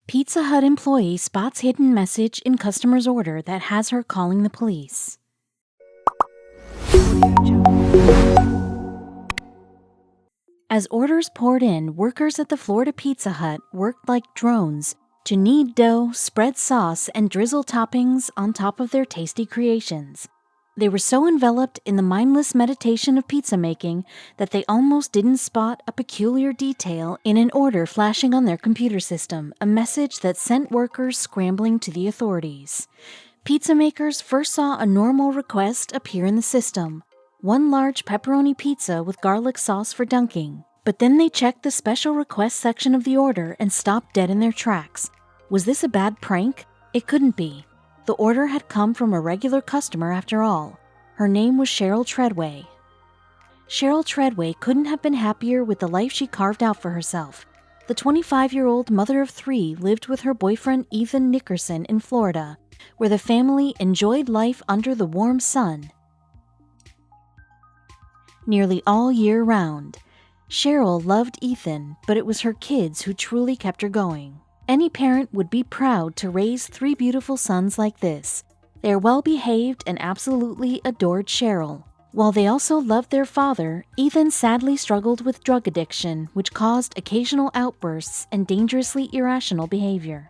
Pizza Hut employee spots hidden message in customer's order that has her calling the police. As orders poured in, workers at the Florida Pizza Hut worked like drones to knead dough, spread sauce, and drizzle toppings on top of their tasty creations. They were so enveloped in the mindless meditation of pizza making that they almost didn't spot a peculiar detail in an order flashing on their computer system, a message that sent workers scrambling to the authorities. Pizza makers first saw a normal request appear in the system, one large pepperoni pizza with garlic sauce for dunking. But then they checked the special request section of the order and stopped dead in their tracks. Was this a bad prank? It couldn't be. The order had come from a regular customer after all. Her name was Cheryl Treadway. Cheryl Treadway couldn't have been happier with the life she carved out for herself. The 25-year-old mother of 3 lived with her boyfriend Ethan Nickerson in Florida, where the family enjoyed life under the warm sun nearly all year round. Cheryl loved Ethan, but it was her kids who truly kept her going. Any parent would be proud to raise 3 beautiful sons like this. They are well-behaved and absolutely adored Cheryl. While they also loved their father, Ethan sadly struggled with drug addiction, which caused occasional outbursts and dangerously irrational behavior.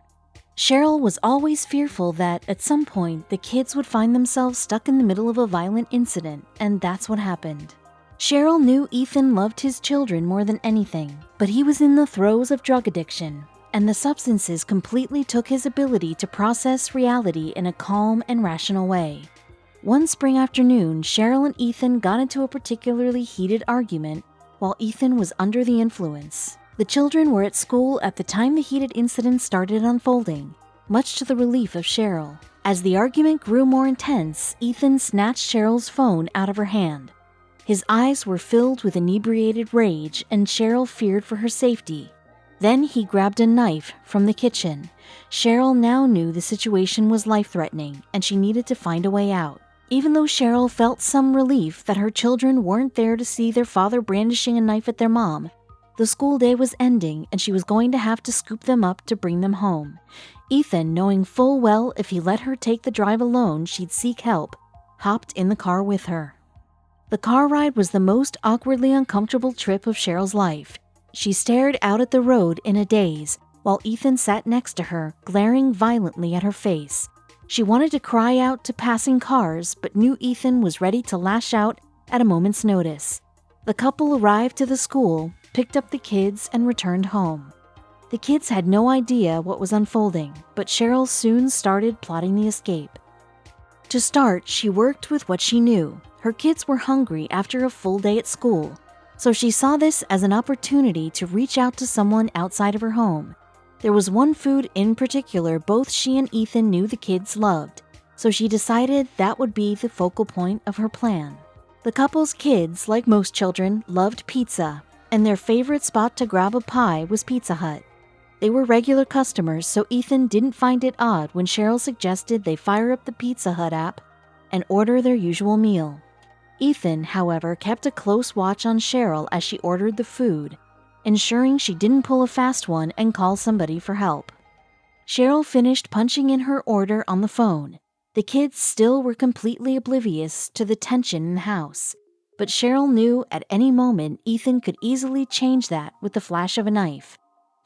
Cheryl was always fearful that, at some point, the kids would find themselves stuck in the middle of a violent incident, and that's what happened. Cheryl knew Ethan loved his children more than anything, but he was in the throes of drug addiction, and the substances completely took his ability to process reality in a calm and rational way. One spring afternoon, Cheryl and Ethan got into a particularly heated argument while Ethan was under the influence. The children were at school at the time the heated incident started unfolding, much to the relief of Cheryl. As the argument grew more intense, Ethan snatched Cheryl's phone out of her hand. His eyes were filled with inebriated rage, and Cheryl feared for her safety. Then he grabbed a knife from the kitchen. Cheryl now knew the situation was life-threatening, and she needed to find a way out. Even though Cheryl felt some relief that her children weren't there to see their father brandishing a knife at their mom, the school day was ending, and she was going to have to scoop them up to bring them home. Ethan, knowing full well if he let her take the drive alone, she'd seek help, hopped in the car with her. The car ride was the most awkwardly uncomfortable trip of Cheryl's life. She stared out at the road in a daze, while Ethan sat next to her, glaring violently at her face. She wanted to cry out to passing cars, but knew Ethan was ready to lash out at a moment's notice. The couple arrived to the school, picked up the kids, and returned home. The kids had no idea what was unfolding, but Cheryl soon started plotting the escape. To start, she worked with what she knew. Her kids were hungry after a full day at school, so she saw this as an opportunity to reach out to someone outside of her home. There was one food in particular both she and Ethan knew the kids loved, so she decided that would be the focal point of her plan. The couple's kids, like most children, loved pizza, and their favorite spot to grab a pie was Pizza Hut. They were regular customers, so Ethan didn't find it odd when Cheryl suggested they fire up the Pizza Hut app and order their usual meal. Ethan, however, kept a close watch on Cheryl as she ordered the food, ensuring she didn't pull a fast one and call somebody for help. Cheryl finished punching in her order on the phone. The kids still were completely oblivious to the tension in the house, but Cheryl knew at any moment Ethan could easily change that with the flash of a knife.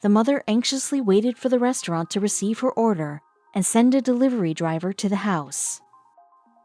The mother anxiously waited for the restaurant to receive her order and send a delivery driver to the house.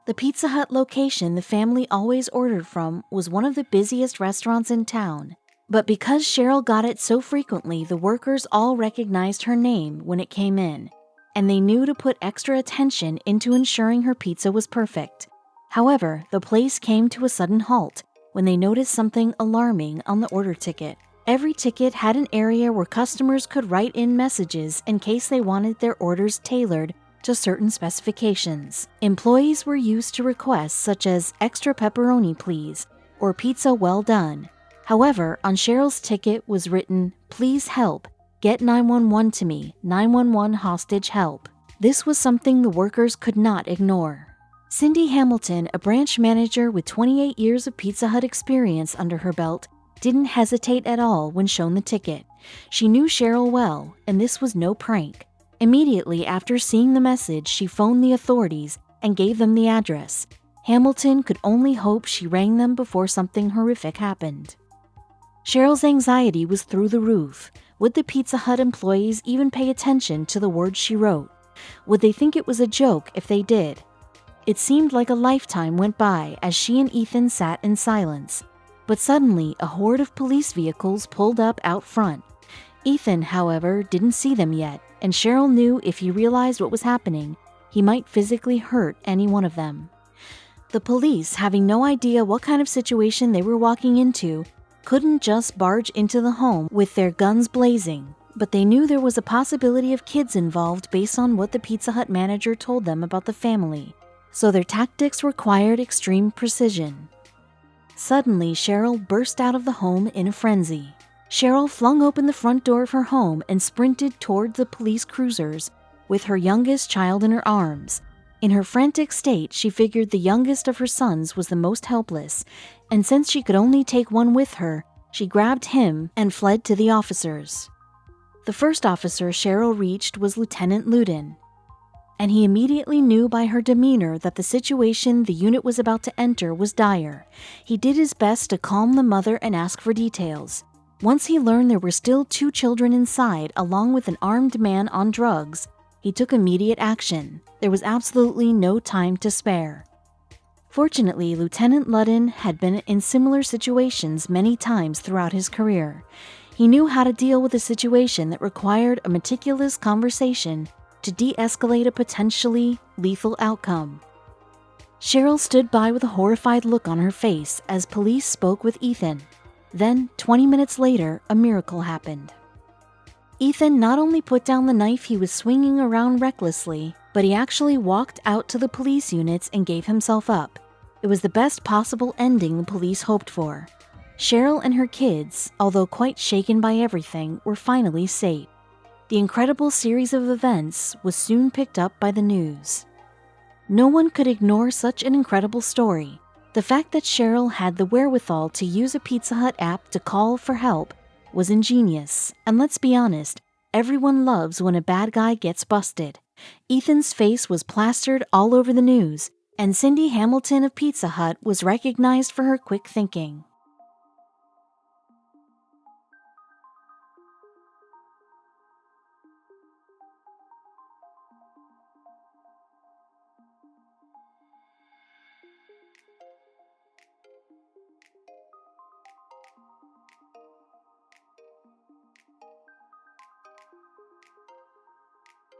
The Pizza Hut location the family always ordered from was one of the busiest restaurants in town, but because Cheryl got it so frequently, the workers all recognized her name when it came in, and they knew to put extra attention into ensuring her pizza was perfect. However, the place came to a sudden halt when they noticed something alarming on the order ticket. Every ticket had an area where customers could write in messages in case they wanted their orders tailored to certain specifications. Employees were used to requests such as extra pepperoni please, or pizza well done. However, on Cheryl's ticket was written, please help, get 911 to me, 911 hostage help. This was something the workers could not ignore. Cindy Hamilton, a branch manager with 28 years of Pizza Hut experience under her belt, didn't hesitate at all when shown the ticket. She knew Cheryl well, and this was no prank. Immediately after seeing the message, she phoned the authorities and gave them the address. Hamilton could only hope she rang them before something horrific happened. Cheryl's anxiety was through the roof. Would the Pizza Hut employees even pay attention to the words she wrote? Would they think it was a joke if they did? It seemed like a lifetime went by as she and Ethan sat in silence. But suddenly, a horde of police vehicles pulled up out front. Ethan, however, didn't see them yet, and Cheryl knew if he realized what was happening, he might physically hurt any one of them. The police, having no idea what kind of situation they were walking into, couldn't just barge into the home with their guns blazing, but they knew there was a possibility of kids involved based on what the Pizza Hut manager told them about the family, so their tactics required extreme precision. Suddenly, Cheryl burst out of the home in a frenzy. Cheryl flung open the front door of her home and sprinted toward the police cruisers with her youngest child in her arms. In her frantic state, she figured the youngest of her sons was the most helpless, and since she could only take one with her, she grabbed him and fled to the officers. The first officer Cheryl reached was Lieutenant Luden, and he immediately knew by her demeanor that the situation the unit was about to enter was dire. He did his best to calm the mother and ask for details. Once he learned there were still 2 children inside, along with an armed man on drugs, he took immediate action. There was absolutely no time to spare. Fortunately, Lieutenant Luden had been in similar situations many times throughout his career. He knew how to deal with a situation that required a meticulous conversation to de-escalate a potentially lethal outcome. Cheryl stood by with a horrified look on her face as police spoke with Ethan. Then, 20 minutes later, a miracle happened. Ethan not only put down the knife he was swinging around recklessly, but he actually walked out to the police units and gave himself up. It was the best possible ending the police hoped for. Cheryl and her kids, although quite shaken by everything, were finally safe. The incredible series of events was soon picked up by the news. No one could ignore such an incredible story. The fact that Cheryl had the wherewithal to use a Pizza Hut app to call for help was ingenious, and let's be honest, everyone loves when a bad guy gets busted. Ethan's face was plastered all over the news, and Cindy Hamilton of Pizza Hut was recognized for her quick thinking.